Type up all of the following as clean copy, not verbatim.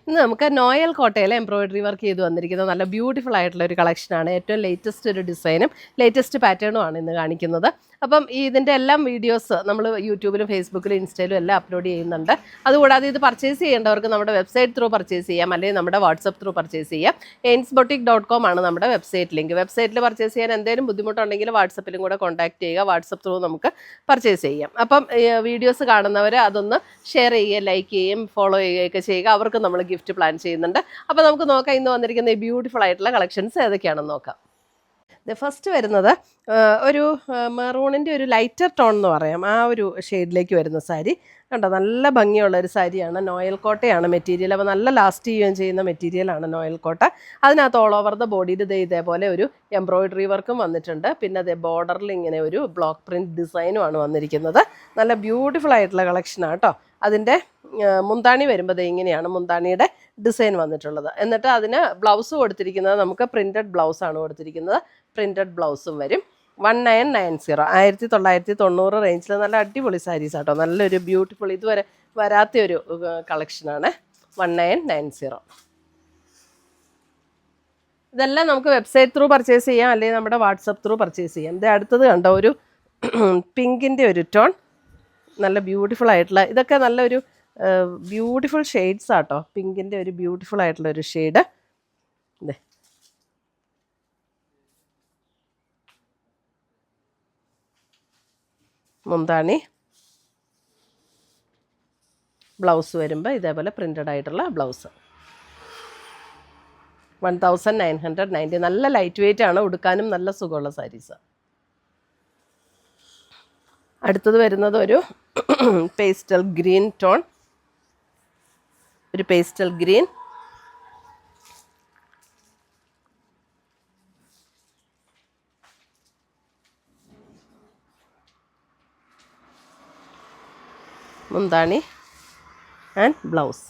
ഇന്ന് നമുക്ക് നോയൽ കോട്ടയിൽ എംബ്രോയിഡറി വർക്ക് ചെയ്ത് വന്നിരിക്കുന്ന നല്ല ബ്യൂട്ടിഫുൾ ആയിട്ടുള്ള ഒരു കളക്ഷനാണ്. ഏറ്റവും ലേറ്റസ്റ്റ് ഒരു ഡിസൈനും ലേറ്റസ്റ്റ് പാറ്റേണും ആണ് ഇന്ന് കാണിക്കുന്നത്. അപ്പം ഇതിൻ്റെ എല്ലാം വീഡിയോസ് നമ്മൾ യൂട്യൂബിലും ഫേസ്ബുക്കിലും ഇൻസ്റ്റയിലും എല്ലാം അപ്ലോഡ് ചെയ്യുന്നുണ്ട്. അതുകൂടാതെ ഇത് പർച്ചേസ് ചെയ്യേണ്ടവർക്ക് നമ്മുടെ വെബ്സൈറ്റ് ത്രൂ പർച്ചേസ് ചെയ്യാം, അല്ലെങ്കിൽ നമ്മുടെ വാട്സപ്പ് ത്രൂ പർച്ചേസ് ചെയ്യാം. ainsboutique.com ആണ് നമ്മുടെ വെബ്സൈറ്റ് ലിങ്ക്. വെബ്സൈറ്റിൽ പർച്ചേസ് ചെയ്യാൻ എന്തെങ്കിലും ബുദ്ധിമുട്ടുണ്ടെങ്കിൽ വാട്സപ്പിലും കൂടെ കോൺടാക്ട് ചെയ്യുക. വാട്സപ്പ് ത്രൂ നമുക്ക് പർച്ചേസ് ചെയ്യാം. അപ്പം വീഡിയോസ് കാണുന്നവർ അതൊന്ന് ഷെയർ ചെയ്യുക, ലൈക്ക് ചെയ്യുകയും ഫോളോ ചെയ്യുകയൊക്കെ ചെയ്യുക. അവർക്ക് നമ്മൾ ഗിഫ്റ്റ് പ്ലാൻ ചെയ്യുന്നുണ്ട്. അപ്പോൾ നമുക്ക് നോക്കാം ഇന്ന് വന്നിരിക്കുന്ന ഈ ബ്യൂട്ടിഫുൾ ആയിട്ടുള്ള കളക്ഷൻസ് ഏതൊക്കെയാണെന്ന് നോക്കാം. ഫസ്റ്റ് വരുന്നത് ഒരു മെറൂണിൻ്റെ ഒരു ലൈറ്റർ ടോൺ എന്ന് പറയാം, ആ ഒരു ഷെയ്ഡിലേക്ക് വരുന്ന സാരി കണ്ടോ. നല്ല ഭംഗിയുള്ള ഒരു സാരിയാണ്. നോയൽ കോട്ടയാണ് മെറ്റീരിയൽ. അപ്പോൾ നല്ല ലാസ്റ്റ് ചെയ്യുകയും ചെയ്യുന്ന മെറ്റീരിയലാണ് നോയൽ കോട്ട. അതിനകത്ത് ഓൾ ഓവർ ദ ബോഡിയിൽ ഇതേപോലെ ഒരു എംബ്രോയിഡറി വർക്കും വന്നിട്ടുണ്ട്. പിന്നെ അതേ ബോർഡറിൽ ഇങ്ങനെ ഒരു ബ്ലോക്ക് പ്രിൻറ്റ് ഡിസൈനുമാണ് വന്നിരിക്കുന്നത്. നല്ല ബ്യൂട്ടിഫുൾ ആയിട്ടുള്ള കളക്ഷനാണ് കേട്ടോ. അതിൻ്റെ മുന്താണി വരുമ്പോൾ ഇങ്ങനെയാണ് മുന്താണിയുടെ ഡിസൈൻ വന്നിട്ടുള്ളത്. എന്നിട്ട് അതിന് ബ്ലൗസ് കൊടുത്തിരിക്കുന്നത് നമുക്ക് പ്രിൻറ്റഡ് ബ്ലൗസാണ് കൊടുത്തിരിക്കുന്നത്. പ്രിൻറ്റഡ് ബ്ലൗസും വരും. 1990 1990 റേഞ്ചിൽ നല്ല അടിപൊളി സാരീസ് ആട്ടോ. നല്ലൊരു ബ്യൂട്ടിഫുൾ, ഇതുവരെ വരാത്തൊരു കളക്ഷനാണ് 1990. ഇതെല്ലാം നമുക്ക് വെബ്സൈറ്റ് ത്രൂ പർച്ചേസ് ചെയ്യാം, അല്ലെങ്കിൽ നമ്മുടെ വാട്സപ്പ് ത്രൂ പർച്ചേസ് ചെയ്യാം. ഇത് അടുത്തത് കണ്ടോ, ഒരു പിങ്കിൻ്റെ ഒരു ടോൺ, നല്ല ബ്യൂട്ടിഫുൾ ആയിട്ടുള്ള, ഇതൊക്കെ നല്ലൊരു ബ്യൂട്ടിഫുൾ ഷെയ്ഡ്സ് ആട്ടോ. പിങ്കിൻ്റെ ഒരു ബ്യൂട്ടിഫുൾ ആയിട്ടുള്ള ഒരു ഷെയ്ഡ്. ഇതേ മുന്താണി, ബ്ലൗസ് വരുമ്പോൾ ഇതേപോലെ പ്രിൻറ്റഡ് ആയിട്ടുള്ള ബ്ലൗസ്. 1990. നല്ല ലൈറ്റ് വെയിറ്റ് ആണ്, ഉടുക്കാനും നല്ല സുഖമുള്ള സാരീസ്. അടുത്തത് വരുന്നത് ഒരു പേസ്റ്റൽ ഗ്രീൻ ടോൺ, ഒരു പേസ്റ്റൽ ഗ്രീൻ. മുന്താണി and blouse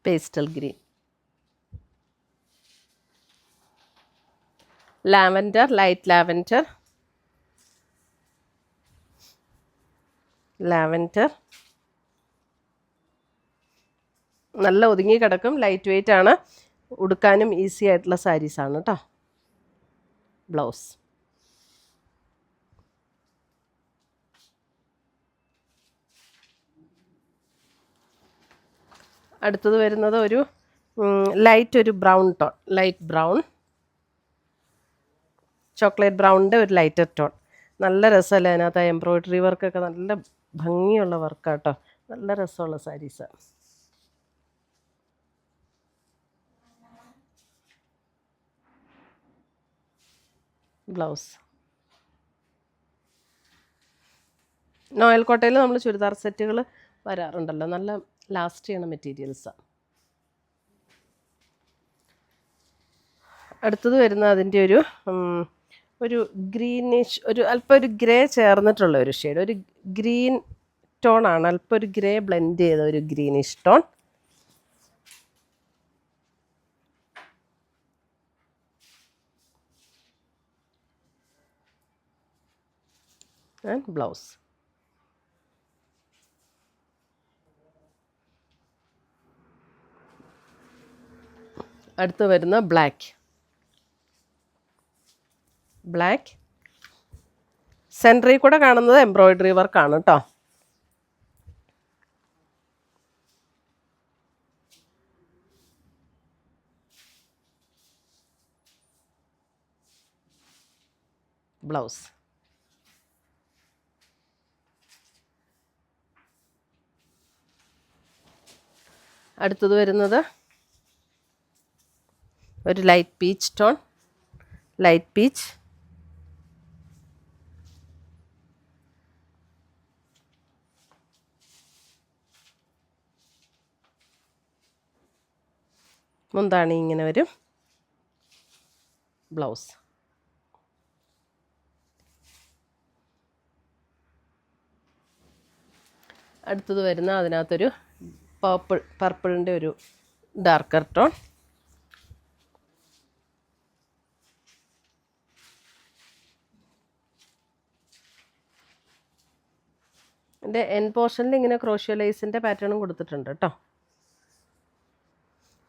pastel green. Lavender, light lavender, lavender. നല്ല ഒതുങ്ങി കിടക്കും, ലൈറ്റ് വെയിറ്റ് ആണ്, ഉടുക്കാനും ഈസി ആയിട്ടുള്ള സാരീസാണ് കേട്ടോ. ബ്ലൗസ്. അടുത്തത് വരുന്നത് ഒരു ലൈറ്റ്, ഒരു brown tone, light brown, chocolate ബ്രൗണിൻ്റെ ഒരു ലൈറ്റർ ടോൺ. നല്ല രസമല്ലേ അതിനകത്ത് എംബ്രോയിഡറി വർക്കൊക്കെ, നല്ല ഭംഗിയുള്ള വർക്കാട്ടോ. നല്ല രസമുള്ള സാരീസ്. ബ്ലൗസ്. നോയൽ കോട്ടയിൽ നമ്മൾ ചുരിദാർ സെറ്റുകൾ വരാറുണ്ടല്ലോ, നല്ല ലാസ്റ്റ് ചെയ്യണ മെറ്റീരിയൽസാണ്. അടുത്തത് വരുന്ന അതിൻ്റെ ഒരു ഗ്രീനിഷ്, ഒരു അല്പം ഒരു ഗ്രേ ചേർന്നിട്ടുള്ള ഒരു ഷെയ്ഡ്, ഒരു ഗ്രീൻ ടോൺ ആണ്, അല്പം ഒരു ഗ്രേ ബ്ലെൻഡ് ചെയ്ത ഒരു ഗ്രീനിഷ് ടോൺ. And blouse. അടുത്ത് വരുന്ന ബ്ലാക്ക്, ബ്ലാക്ക്. സെൻറ്ററിൽ കൂടെ കാണുന്നത് എംബ്രോയിഡറി വർക്കാണ് കേട്ടോ. ബ്ലൗസ്. അടുത്തത് വരുന്നത് ഒരു light peach tone, light peach. മുന്താണി ഇങ്ങനെ വരും, ബ്ലൗസ്. അടുത്തത് വരുന്ന അതിനകത്തൊരു പർപ്പിളിൻ്റെ ഒരു ഡാർക്കർ ടോൺ. എൻ്റെ എൻ പോർഷനിൽ ഇങ്ങനെ ക്രോഷ്യോ ലേസിൻ്റെ പാറ്റേണും കൊടുത്തിട്ടുണ്ട് കേട്ടോ.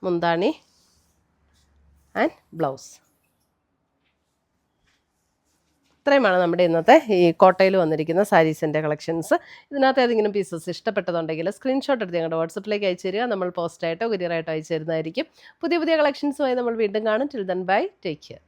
മുന്താണി ആൻഡ് ബ്ലൗസ്. ഇത്രയുമാണ് നമ്മുടെ ഇന്നത്തെ ഈ കോട്ടയിൽ വന്നിരിക്കുന്ന സാരീസിൻ്റെ കളക്ഷൻസ്. ഇതിനകത്ത് ഏതെങ്കിലും പീസസ് ഇഷ്ടപ്പെട്ടതുണ്ടെങ്കിൽ സ്ക്രീൻഷോട്ട് എടുത്ത് ഞങ്ങളുടെ വാട്സപ്പിലേക്ക് അയച്ചു തരിക. നമ്മൾ പോസ്റ്റായിട്ടോ കൊറിയറായിട്ടോ അയച്ചു തരുന്നതായിരിക്കും. പുതിയ പുതിയ കളക്ഷൻസുമായി നമ്മൾ വീണ്ടും കാണും. Till then bye, take care.